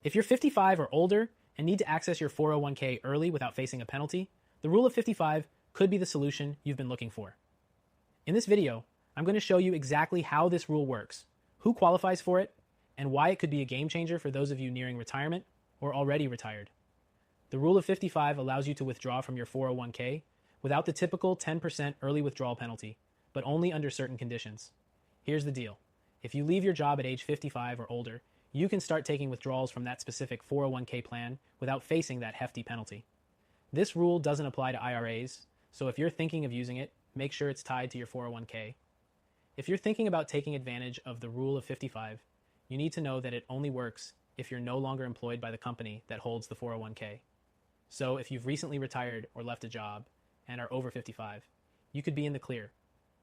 If you're 55 or older and need to access your 401k early without facing a penalty, the rule of 55 could be the solution you've been looking for. In this video, I'm going to show you exactly how this rule works, who qualifies for it, and why it could be a game changer for those of you nearing retirement or already retired. The rule of 55 allows you to withdraw from your 401k without the typical 10% early withdrawal penalty, but only under certain conditions. Here's the deal. If you leave your job at age 55 or older, you can start taking withdrawals from that specific 401k plan without facing that hefty penalty. This rule doesn't apply to IRAs, so if you're thinking of using it, make sure it's tied to your 401k. If you're thinking about taking advantage of the rule of 55, you need to know that it only works if you're no longer employed by the company that holds the 401k. So if you've recently retired or left a job and are over 55, you could be in the clear.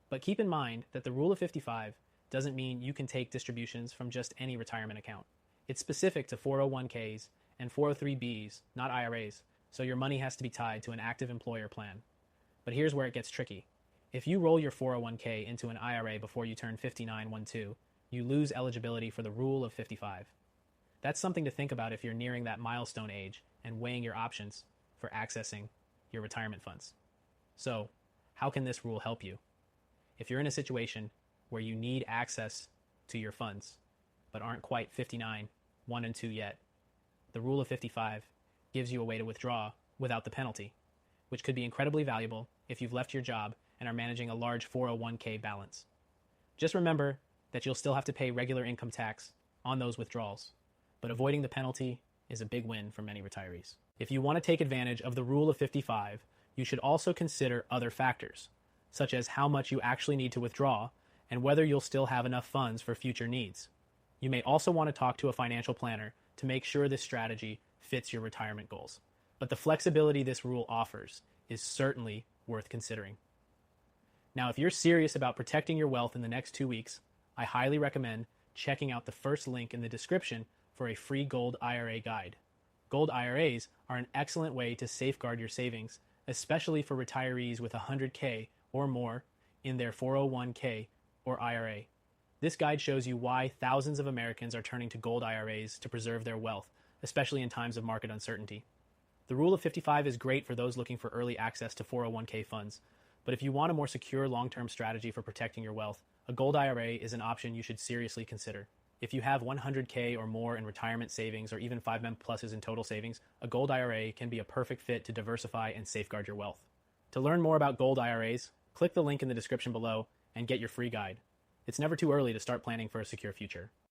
But keep in mind that the rule of 55 doesn't mean you can take distributions from just any retirement account. It's specific to 401ks and 403bs, not IRAs, so your money has to be tied to an active employer plan. But here's where it gets tricky. If you roll your 401k into an IRA before you turn 59-12, you lose eligibility for the rule of 55. That's something to think about if you're nearing that milestone age and weighing your options for accessing your retirement funds. So, how can this rule help you? If you're in a situation where you need access to your funds, but aren't quite 59, 1 and 2 yet, the rule of 55 gives you a way to withdraw without the penalty, which could be incredibly valuable if you've left your job and are managing a large 401k balance. Just remember that you'll still have to pay regular income tax on those withdrawals, but avoiding the penalty is a big win for many retirees. If you want to take advantage of the rule of 55, you should also consider other factors, such as how much you actually need to withdraw and whether you'll still have enough funds for future needs. You may also want to talk to a financial planner to make sure this strategy fits your retirement goals. But the flexibility this rule offers is certainly worth considering. Now, if you're serious about protecting your wealth in the next 2 weeks, I highly recommend checking out the first link in the description for a free Gold IRA guide. Gold IRAs are an excellent way to safeguard your savings, especially for retirees with 100K or more in their 401k or IRA. This guide shows you why thousands of Americans are turning to gold IRAs to preserve their wealth, especially in times of market uncertainty. The rule of 55 is great for those looking for early access to 401k funds, but if you want a more secure long-term strategy for protecting your wealth, a gold IRA is an option you should seriously consider. If you have 100K or more in retirement savings or even 5M pluses in total savings, a gold IRA can be a perfect fit to diversify and safeguard your wealth. To learn more about gold IRAs, click the link in the description below and get your free guide. It's never too early to start planning for a secure future.